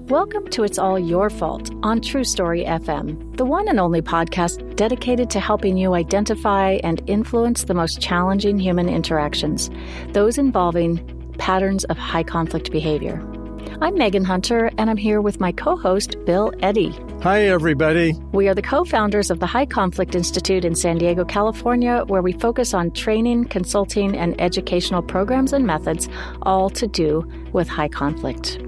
Welcome to It's All Your Fault on True Story FM, the one and only podcast dedicated to helping you identify and influence the most challenging human interactions, those involving patterns of high conflict behavior. I'm Megan Hunter, and I'm here with my co-host, Bill Eddy. Hi, everybody. We are the co-founders of the High Conflict Institute in San Diego, California, where we focus on training, consulting, and educational programs and methods, all to do with high conflict.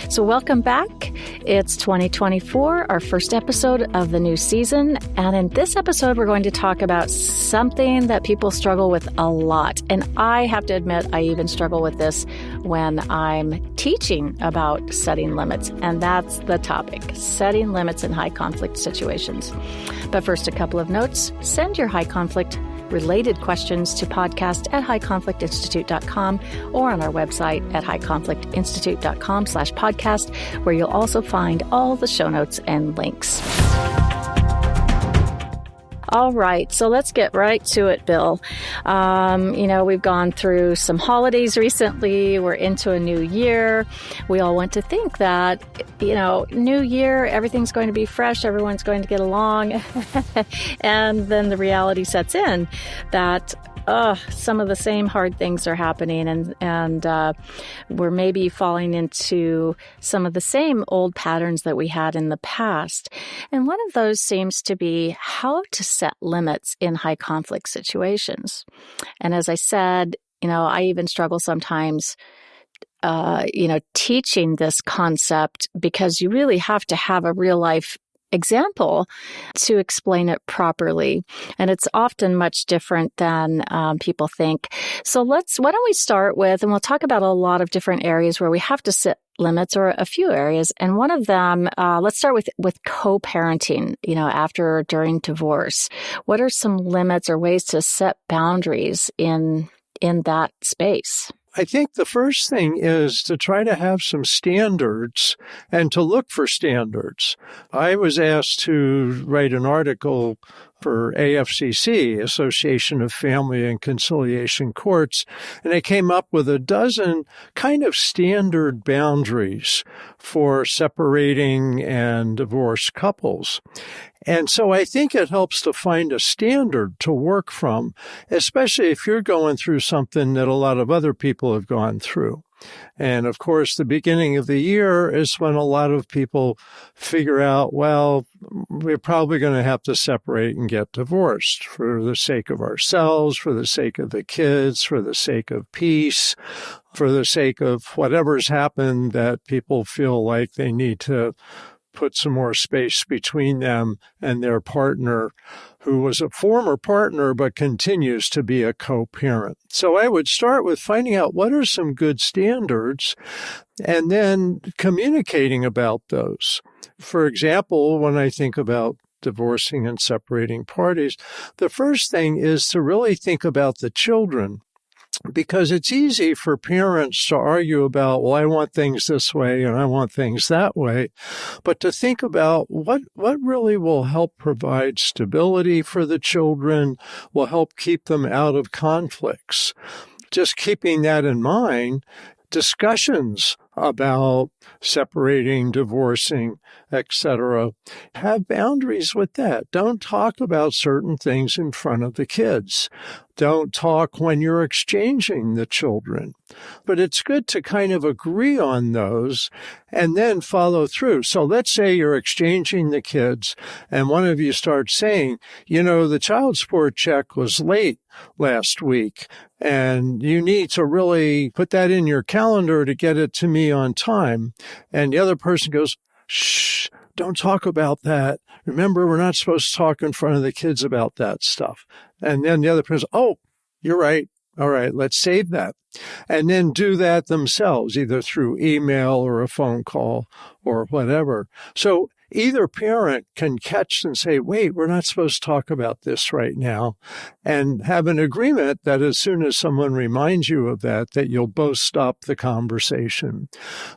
So welcome back. It's 2024, our first episode of the new season. And in this episode, we're going to talk about something that people struggle with a lot. And I have to admit, I even struggle with this when I'm teaching about setting limits. And that's the topic, setting limits in high conflict situations. But first, a couple of notes. Send your high conflict related questions to podcast@highconflictinstitute.com or on our website at highconflictinstitute.com/podcast, where you'll also find all the show notes and links. All right, so let's get right to it, Bill. We've gone through some holidays recently. We're into a new year. We all want to think that, new year, everything's going to be fresh, everyone's going to get along. And then the reality sets in that some of the same hard things are happening, and we're maybe falling into some of the same old patterns that we had in the past. And one of those seems to be how to set limits in high conflict situations. And as I said, I even struggle sometimes teaching this concept, because you really have to have a real life example to explain it properly. And it's often much different than people think. So why don't we start with, and we'll talk about a lot of different areas where we have to set limits, or a few areas. And one of them, let's start with co-parenting, after or during divorce. What are some limits or ways to set boundaries in that space? I think the first thing is to try to have some standards and to look for standards. I was asked to write an article for AFCC, Association of Family and Conciliation Courts, and I came up with a dozen kind of standard boundaries for separating and divorced couples. And so I think it helps to find a standard to work from, especially if you're going through something that a lot of other people have gone through. And of course, the beginning of the year is when a lot of people figure out, well, we're probably going to have to separate and get divorced for the sake of ourselves, for the sake of the kids, for the sake of peace, for the sake of whatever's happened that people feel like they need to put some more space between them and their partner, who was a former partner but continues to be a co-parent. So I would start with finding out what are some good standards and then communicating about those. For example, when I think about divorcing and separating parties, the first thing is to really think about the children. Because it's easy for parents to argue about, well, I want things this way and I want things that way. But to think about what really will help provide stability for the children, will help keep them out of conflicts. Just keeping that in mind, discussions about separating, divorcing, etc. Have boundaries with that. Don't talk about certain things in front of the kids. Don't talk when you're exchanging the children. But it's good to kind of agree on those and then follow through. So let's say you're exchanging the kids and one of you starts saying, the child support check was late last week and you need to really put that in your calendar to get it to me on time. And the other person goes, shh, don't talk about that. Remember, we're not supposed to talk in front of the kids about that stuff. And then the other person, oh, you're right. All right, let's save that. And then do that themselves, either through email or a phone call or whatever. So either parent can catch and say, wait, we're not supposed to talk about this right now, and have an agreement that as soon as someone reminds you of that you'll both stop the conversation.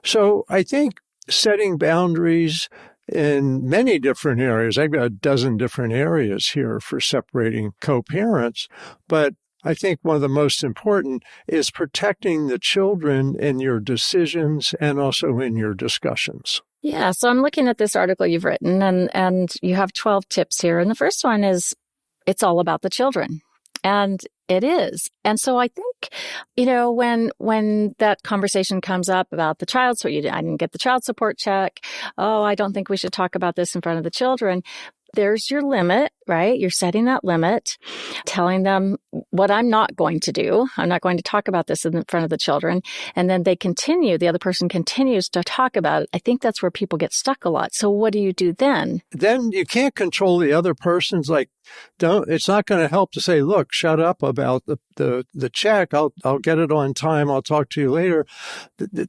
So I think setting boundaries in many different areas, I've got a dozen different areas here for separating co-parents, but I think one of the most important is protecting the children in your decisions and also in your discussions. Yeah, so I'm looking at this article you've written, and you have 12 tips here. And the first one is, it's all about the children. And it is. And so I think, when that conversation comes up about the child support, I didn't get the child support check. Oh, I don't think we should talk about this in front of the children. There's your limit, right? You're setting that limit, telling them what I'm not going to do. I'm not going to talk about this in front of the children. And then the other person continues to talk about it. I think that's where people get stuck a lot. So what do you do then? Then you can't control the other person's it's not going to help to say, look, shut up about the check. I'll get it on time. I'll talk to you later.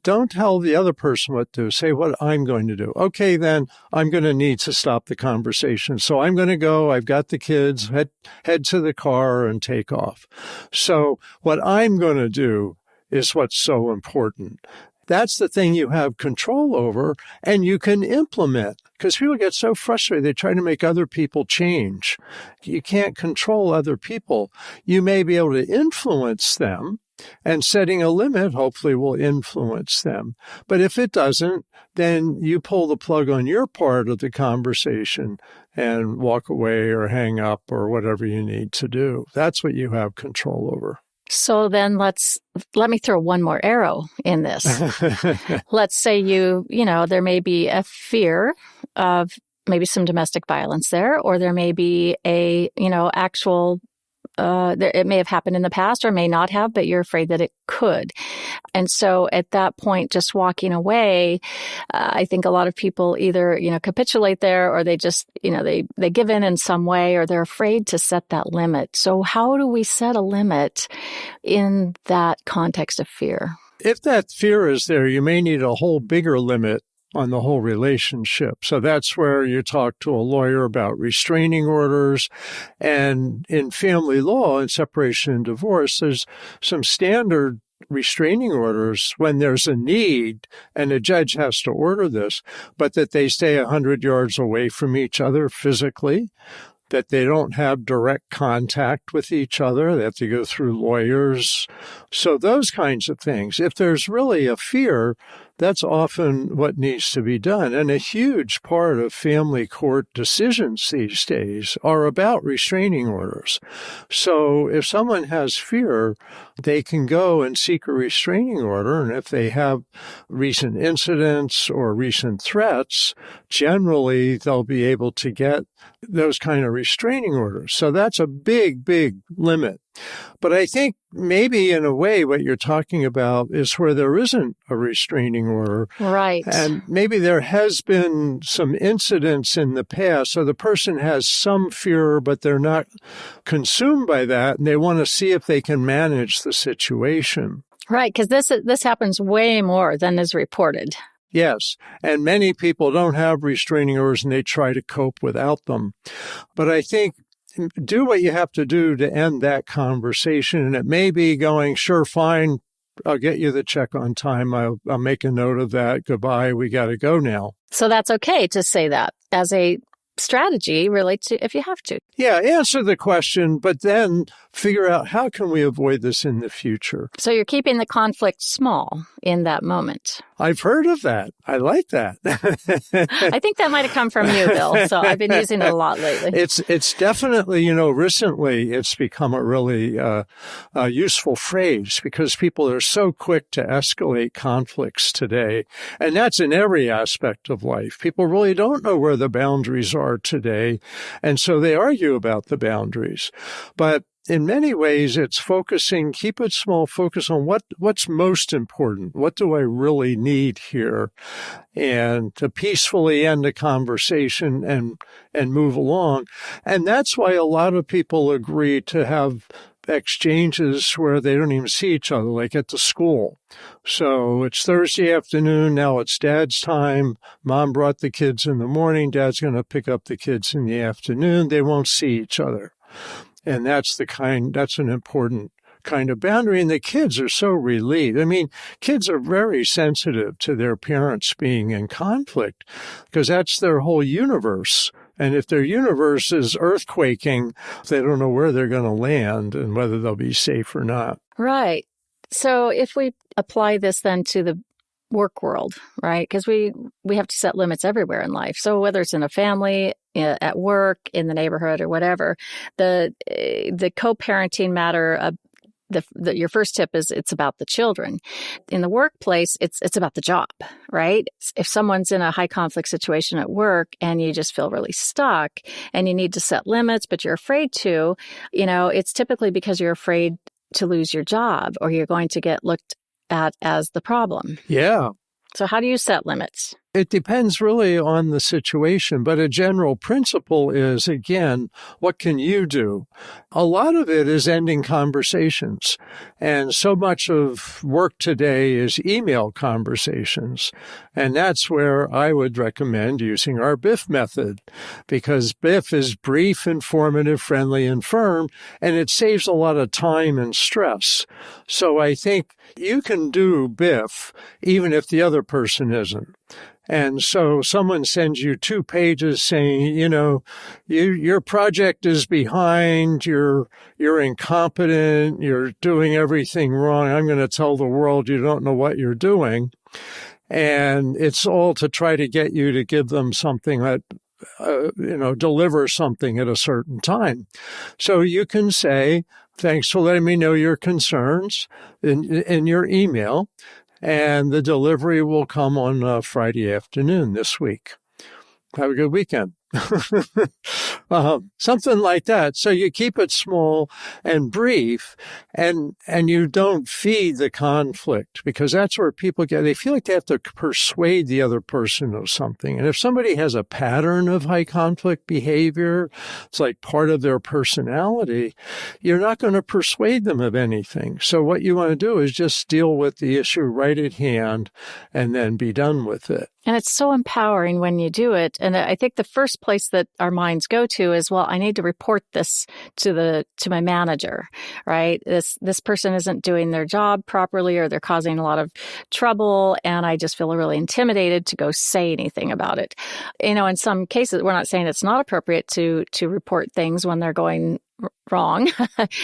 Don't tell the other person what to do. Say what I'm going to do. Okay, then I'm going to need to stop the conversation. So I'm going to go. I've got the kids. Head to the car and take off. So what I'm going to do is what's so important. That's the thing you have control over and you can implement, because people get so frustrated. They try to make other people change. You can't control other people. You may be able to influence them, and setting a limit hopefully will influence them. But if it doesn't, then you pull the plug on your part of the conversation and walk away or hang up or whatever you need to do. That's what you have control over. So then let me throw one more arrow in this. Let's say there may be a fear of maybe some domestic violence there, or there may be actual, it may have happened in the past or may not have, but you're afraid that it could. And so at that point, just walking away, I think a lot of people either, capitulate there, or they just, they give in some way, or they're afraid to set that limit. So how do we set a limit in that context of fear? If that fear is there, you may need a whole bigger limit on the whole relationship. So that's where you talk to a lawyer about restraining orders. And in family law and separation and divorce, there's some standard restraining orders when there's a need and a judge has to order this, but that they stay 100 yards away from each other physically, that they don't have direct contact with each other. They have to go through lawyers. So those kinds of things. If there's really a fear, that's often what needs to be done. And a huge part of family court decisions these days are about restraining orders. So if someone has fear, they can go and seek a restraining order. And if they have recent incidents or recent threats, generally they'll be able to get those kind of restraining orders. So that's a big, big limit. But I think maybe in a way what you're talking about is where there isn't a restraining order. Right. And maybe there has been some incidents in the past. So the person has some fear, but they're not consumed by that. And they want to see if they can manage the situation. Right. Because this happens way more than is reported. Yes. And many people don't have restraining orders and they try to cope without them. But I think do what you have to do to end that conversation. And it may be going, sure, fine, I'll get you the check on time. I'll make a note of that. Goodbye. We got to go now. So that's okay to say that as a strategy, really, if you have to. Yeah, answer the question, but then figure out how can we avoid this in the future. So you're keeping the conflict small in that moment. I've heard of that. I like that. I think that might have come from you, Bill. So I've been using it a lot lately. It's definitely, recently it's become a really useful phrase because people are so quick to escalate conflicts today. And that's in every aspect of life. People really don't know where the boundaries are today. And so they argue about the boundaries. But in many ways, it's keep it small, focus on what's most important. What do I really need here? And to peacefully end a conversation and move along. And that's why a lot of people agree to have exchanges where they don't even see each other, like at the school. So it's Thursday afternoon. Now it's Dad's time. Mom brought the kids in the morning. Dad's going to pick up the kids in the afternoon. They won't see each other. And that's an important kind of boundary. And the kids are so relieved. I mean, kids are very sensitive to their parents being in conflict because that's their whole universe. And if their universe is earthquaking, they don't know where they're going to land and whether they'll be safe or not. Right. So if we apply this then to the work world, right? Because we have to set limits everywhere in life. So whether it's in a family, at work, in the neighborhood, or whatever, the co-parenting matter. Your first tip is it's about the children. In the workplace, it's about the job, right? If someone's in a high conflict situation at work and you just feel really stuck and you need to set limits, but you're afraid to, it's typically because you're afraid to lose your job or you're going to get looked at as the problem. Yeah. So how do you set limits? It depends really on the situation, but a general principle is, again, what can you do? A lot of it is ending conversations. And so much of work today is email conversations. And that's where I would recommend using our BIF method, because BIF is brief, informative, friendly, and firm, and it saves a lot of time and stress. So I think you can do BIF even if the other person isn't. And so someone sends you 2 pages saying, your project is behind, you're incompetent, you're doing everything wrong. I'm going to tell the world you don't know what you're doing. And it's all to try to get you to give them something that, deliver something at a certain time. So you can say, thanks for letting me know your concerns in your email. And the delivery will come on Friday afternoon this week. Have a good weekend. Something like that. So you keep it small and brief, and you don't feed the conflict, because that's where people they feel like they have to persuade the other person of something. And if somebody has a pattern of high conflict behavior, it's like part of their personality, you're not going to persuade them of anything. So what you want to do is just deal with the issue right at hand and then be done with it. And it's so empowering when you do it. And I think the first place that our minds go to is, well, I need to report this to my manager, right? This person isn't doing their job properly, or they're causing a lot of trouble, and I just feel really intimidated to go say anything about it. In some cases, we're not saying it's not appropriate to report things when they're going wrong.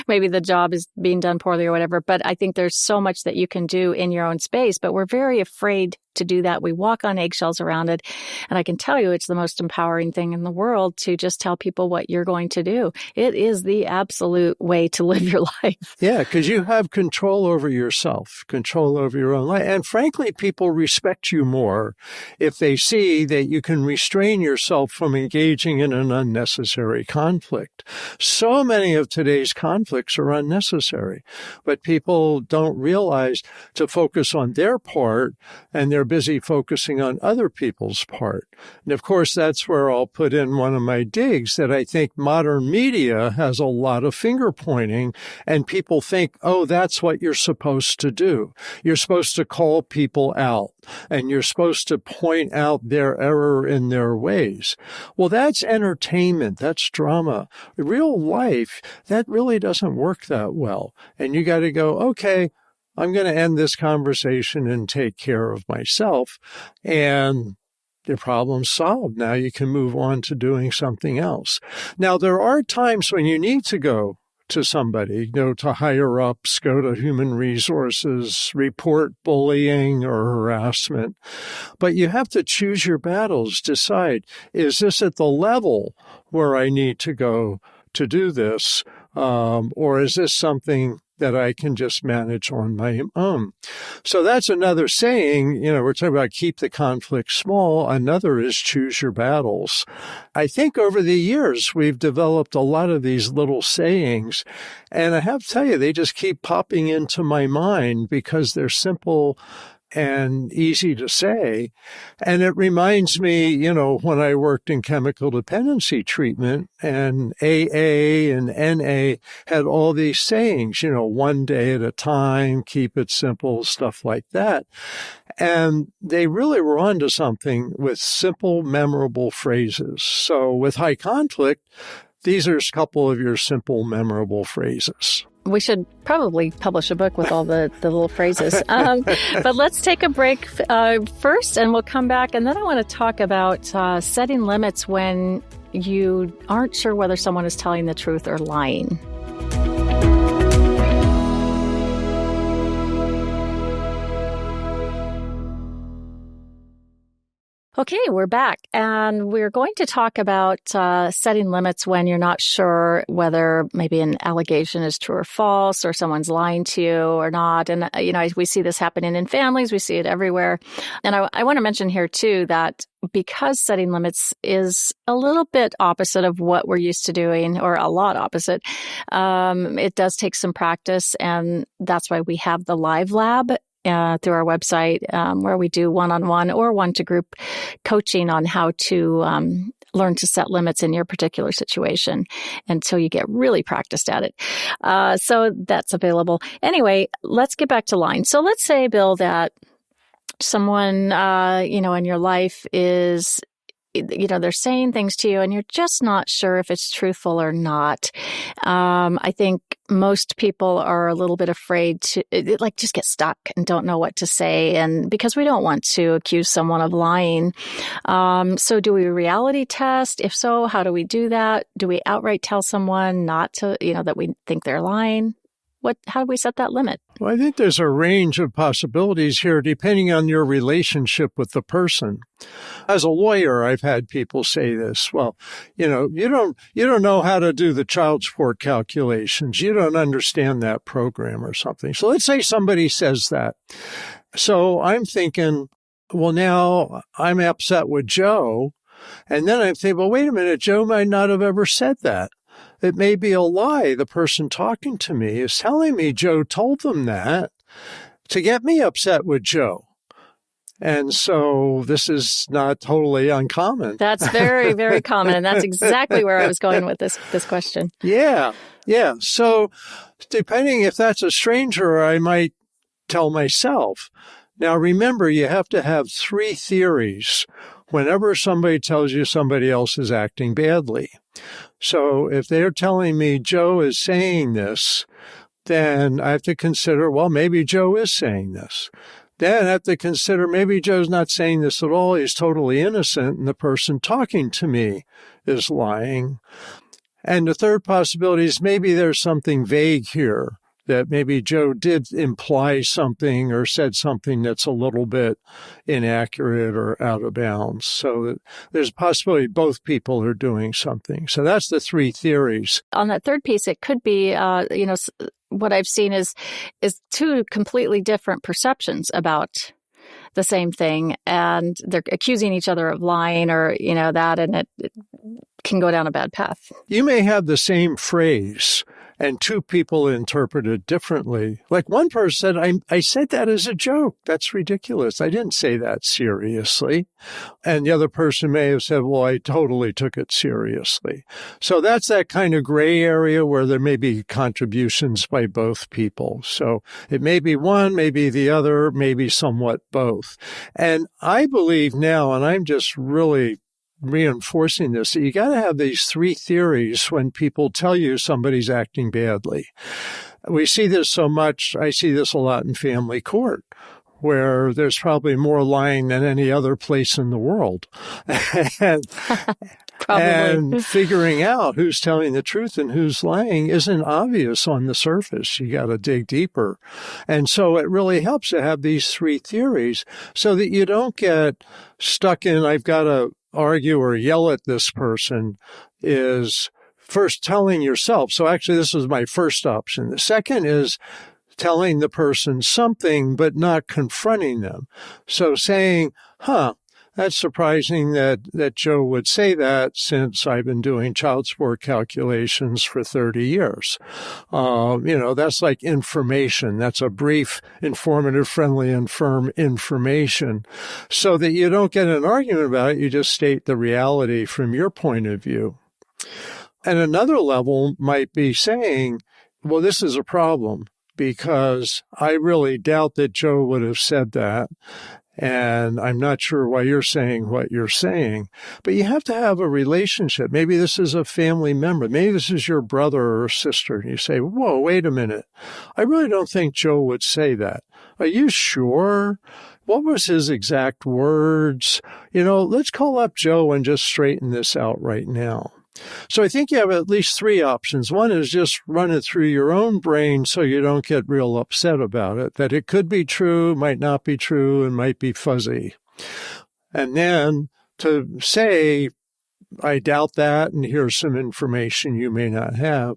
Maybe the job is being done poorly or whatever, but I think there's so much that you can do in your own space, but we're very afraid to do that. We walk on eggshells around it. And I can tell you it's the most empowering thing in the world to just tell people what you're going to do. It is the absolute way to live your life. Yeah, because you have control over yourself, control over your own life. And frankly, people respect you more if they see that you can restrain yourself from engaging in an unnecessary conflict. So many of today's conflicts are unnecessary, but people don't realize to focus on their part, and they're busy focusing on other people's part. And of course, that's where I'll put in one of my digs, that I think modern media has a lot of finger pointing, and people think, oh, that's what you're supposed to do. You're supposed to call people out, and you're supposed to point out their error in their ways. Well, that's entertainment. That's drama. Real life, that really doesn't work that well. And you got to go, okay, I'm going to end this conversation and take care of myself. And the problem's solved. Now you can move on to doing something else. Now, there are times when you need to go to somebody, to higher ups, go to human resources, report bullying or harassment. But you have to choose your battles, decide, is this at the level where I need to go to do this? Or is this something that I can just manage on my own? So that's another saying, we're talking about keep the conflict small. Another is choose your battles. I think over the years, we've developed a lot of these little sayings, and I have to tell you, they just keep popping into my mind because they're simple and easy to say. And it reminds me, when I worked in chemical dependency treatment, and AA and NA had all these sayings, one day at a time, keep it simple, stuff like that. And they really were onto something with simple, memorable phrases. So with high conflict, these are a couple of your simple, memorable phrases. We should probably publish a book with all the little phrases. But let's take a break first, and we'll come back. And then I want to talk about setting limits when you aren't sure whether someone is telling the truth or lying. Okay, we're back, and we're going to talk about setting limits when you're not sure whether maybe an allegation is true or false, or someone's lying to you or not. And, we see this happening in families. We see it everywhere. And I want to mention here, too, that because setting limits is a little bit opposite of what we're used to doing, or a lot opposite, it does take some practice, and that's why we have the Live Lab through our website, where we do one-on-one or one-to-group coaching on how to learn to set limits in your particular situation until you get really practiced at it. So that's available. Anyway, let's get back to lying. So let's say, Bill, that someone, in your life is, they're saying things to you and you're just not sure if it's truthful or not. I think most people are a little bit afraid to just get stuck and don't know what to say. And because we don't want to accuse someone of lying. So do we reality test? If so, how do we do that? Do we outright tell someone not to, that we think they're lying? How do we set that limit? Well, I think there's a range of possibilities here depending on your relationship with the person. As a lawyer, I've had people say this. Well, you don't know how to do the child support calculations. You don't understand that program or something. So let's say somebody says that. So I'm thinking, well, now I'm upset with Joe. And then I think, well, wait a minute, Joe might not have ever said that. It may be a lie. The person talking to me is telling me Joe told them that to get me upset with Joe. And so this is not totally uncommon. That's very, very common. And that's exactly where I was going with this question. Yeah. So depending if that's a stranger, I might tell myself. Now, remember, you have to have 3 theories whenever somebody tells you somebody else is acting badly. So if they're telling me Joe is saying this, then I have to consider, well, maybe Joe is saying this. Then I have to consider maybe Joe's not saying this at all. He's totally innocent, and the person talking to me is lying. And the third possibility is maybe there's something vague here, that maybe Joe did imply something or said something that's a little bit inaccurate or out of bounds. So there's a possibility both people are doing something. So that's the 3 theories. On that third piece, it could be, what I've seen is 2 completely different perceptions about the same thing, and they're accusing each other of lying or, that, and it can go down a bad path. You may have the same phrase and 2 people interpret it differently. Like one person said, I said that as a joke. That's ridiculous. I didn't say that seriously. And the other person may have said, well, I totally took it seriously. So that's that kind of gray area where there may be contributions by both people. So it may be one, maybe the other, maybe somewhat both. And I believe now, and I'm just really reinforcing this, that you got to have these 3 theories when people tell you somebody's acting badly. We see this so much. I see this a lot in family court, where there's probably more lying than any other place in the world. And figuring out who's telling the truth and who's lying isn't obvious on the surface. You got to dig deeper. And so it really helps to have these 3 theories so that you don't get stuck in, I've got to argue or yell at this person, is first telling yourself. So actually, this is my first option. The second is telling the person something, but not confronting them. So saying, that's surprising that Joe would say that, since I've been doing child support calculations for 30 years. That's like information. That's a brief, informative, friendly, and firm information. So that you don't get an argument about it, you just state the reality from your point of view. And another level might be saying, well, this is a problem because I really doubt that Joe would have said that. And I'm not sure why you're saying what you're saying. But you have to have a relationship. Maybe this is a family member. Maybe this is your brother or sister. And you say, whoa, wait a minute. I really don't think Joe would say that. Are you sure? What was his exact words? Let's call up Joe and just straighten this out right now. So I think you have at least three options. One is just run it through your own brain so you don't get real upset about it, that it could be true, might not be true, and might be fuzzy. And then to say, I doubt that, and here's some information you may not have.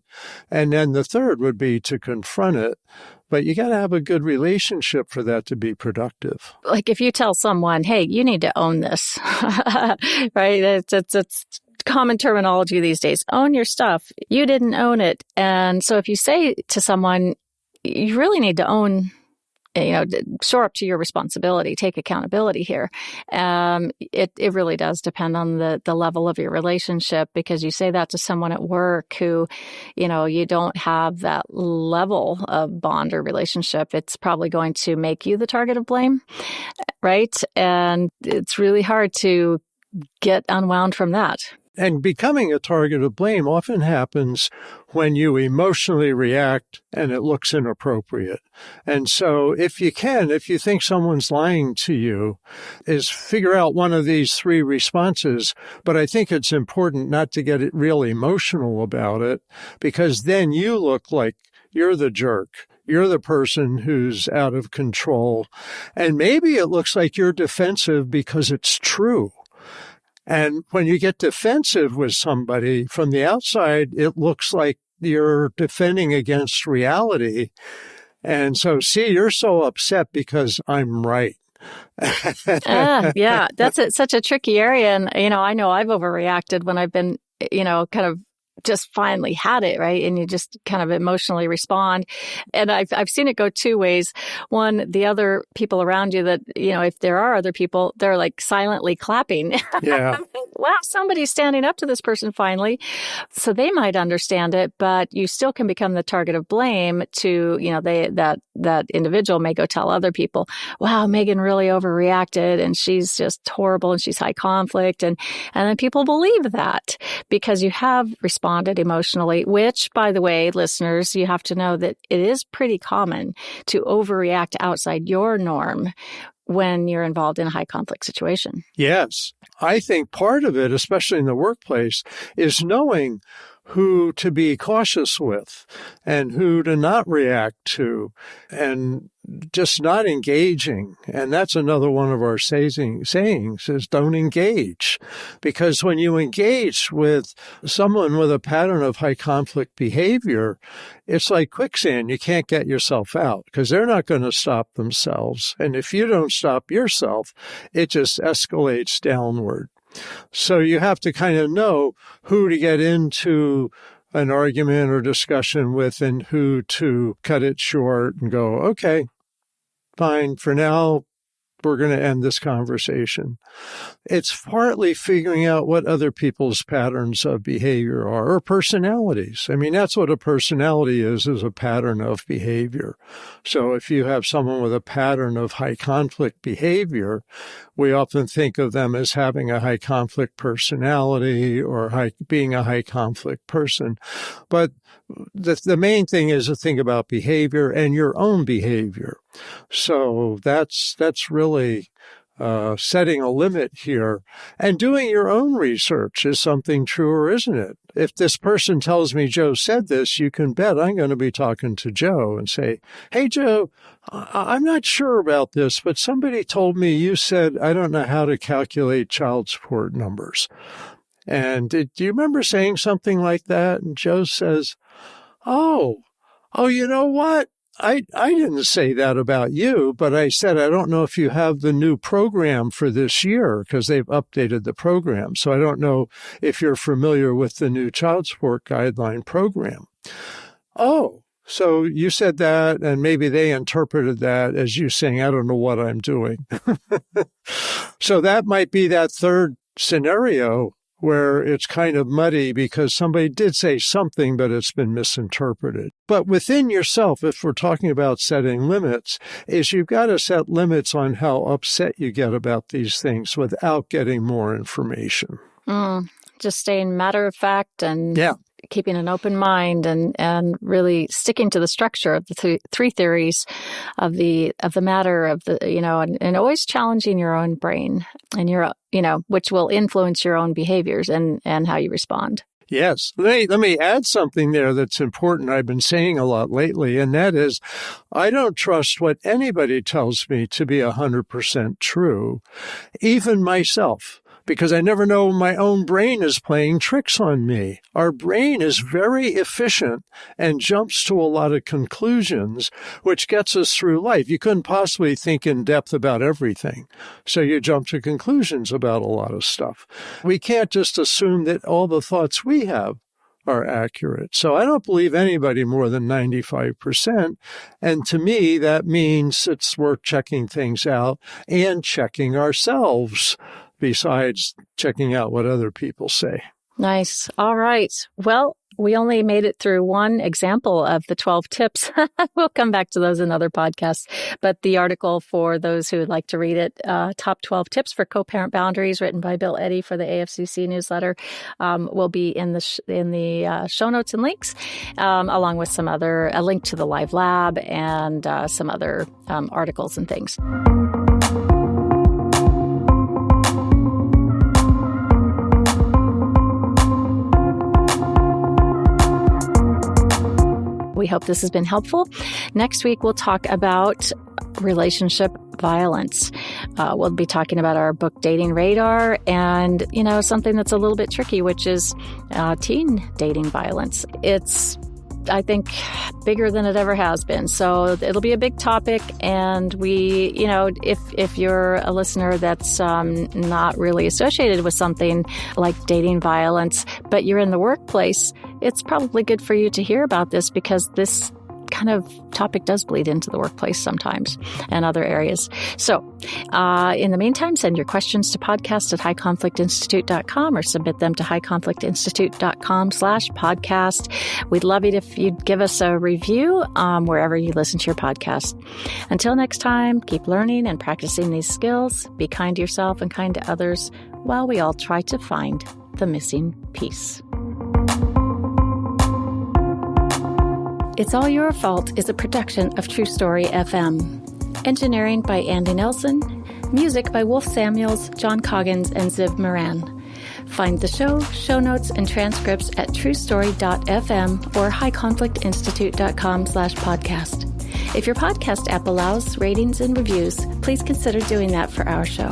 And then the third would be to confront it. But you got to have a good relationship for that to be productive. Like if you tell someone, hey, you need to own this, right? It's common terminology these days. Own your stuff. You didn't own it. And so if you say to someone, you really need to own, shore up to your responsibility, take accountability here. It really does depend on the level of your relationship, because you say that to someone at work who, you don't have that level of bond or relationship. It's probably going to make you the target of blame, right? And it's really hard to get unwound from that. And becoming a target of blame often happens when you emotionally react and it looks inappropriate. And so if you think someone's lying to you, is figure out one of these three responses. But I think it's important not to get real emotional about it, because then you look like you're the jerk. You're the person who's out of control. And maybe it looks like you're defensive because it's true. And when you get defensive with somebody from the outside, it looks like you're defending against reality. And so, see, you're so upset because I'm right. Yeah, that's such a tricky area. And, I know I've overreacted when I've been, kind of just finally had it, right? And you just kind of emotionally respond. And I've seen it go two ways. One, the other people around you that, if there are other people, they're like silently clapping. Yeah. Wow, somebody's standing up to this person finally. So they might understand it, but you still can become the target of blame to, that individual may go tell other people, wow, Megan really overreacted and she's just horrible and she's high conflict. And then people believe that because you have responded emotionally, which, by the way, listeners, you have to know that it is pretty common to overreact outside your norm when you're involved in a high conflict situation. Yes. I think part of it, especially in the workplace, is knowing who to be cautious with and who to not react to and just not engaging. And that's another one of our sayings is don't engage. Because when you engage with someone with a pattern of high conflict behavior, it's like quicksand. You can't get yourself out because they're not going to stop themselves. And if you don't stop yourself, it just escalates downward. So you have to kind of know who to get into an argument or discussion with and who to cut it short and go, okay, fine, for now, we're going to end this conversation. It's partly figuring out what other people's patterns of behavior are, or personalities. I mean, that's what a personality is a pattern of behavior. So if you have someone with a pattern of high conflict behavior, we often think of them as having a high conflict personality or being a high conflict person. But the main thing is to think about behavior and your own behavior. So that's really setting a limit here. And doing your own research. Is something true or isn't it? If this person tells me Joe said this, you can bet I'm going to be talking to Joe and say, hey, Joe, I'm not sure about this, but somebody told me you said, I don't know how to calculate child support numbers. And do you remember saying something like that? And Joe says, oh, you know what? I didn't say that about you, but I said, I don't know if you have the new program for this year because they've updated the program. So I don't know if you're familiar with the new child support guideline program. Oh, so you said that, and maybe they interpreted that as you saying, I don't know what I'm doing. So that might be that third scenario where it's kind of muddy because somebody did say something, but it's been misinterpreted. But within yourself, if we're talking about setting limits, is you've got to set limits on how upset you get about these things without getting more information. Just staying matter of fact and keeping an open mind and really sticking to the structure of the three theories of the matter of the, and always challenging your own brain and which will influence your own behaviors and how you respond. Yes. Let me add something there that's important I've been saying a lot lately, and that is I don't trust what anybody tells me to be 100% true, even myself, because I never know my own brain is playing tricks on me. Our brain is very efficient and jumps to a lot of conclusions, which gets us through life. You couldn't possibly think in depth about everything, so you jump to conclusions about a lot of stuff. We can't just assume that all the thoughts we have are accurate. So I don't believe anybody more than 95%. And to me, that means it's worth checking things out and checking ourselves, besides checking out what other people say. Nice. All right. Well, we only made it through one example of the 12 tips. We'll come back to those in other podcasts. But the article, for those who would like to read it, Top 12 Tips for Co-Parent Boundaries, written by Bill Eddy for the AFCC newsletter, will be in the show notes and links, along with a link to the live lab and some other articles and things. We hope this has been helpful. Next week, we'll talk about relationship violence. We'll be talking about our book, Dating Radar, and, something that's a little bit tricky, which is teen dating violence. It's, I think, bigger than it ever has been. So it'll be a big topic. And we, if you're a listener that's not really associated with something like dating violence, but you're in the workplace, it's probably good for you to hear about this, because this kind of topic does bleed into the workplace sometimes and other areas. So in the meantime, send your questions to podcast@highconflictinstitute.com or submit them to highconflictinstitute.com/podcast. We'd love it if you'd give us a review wherever you listen to your podcast. Until next time, keep learning and practicing these skills. Be kind to yourself and kind to others while we all try to find the missing piece. It's All Your Fault is a production of True Story FM. Engineering by Andy Nelson. Music by Wolf Samuels, John Coggins, and Ziv Moran. Find the show notes, and transcripts at truestory.fm or highconflictinstitute.com/podcast. If your podcast app allows ratings and reviews, please consider doing that for our show.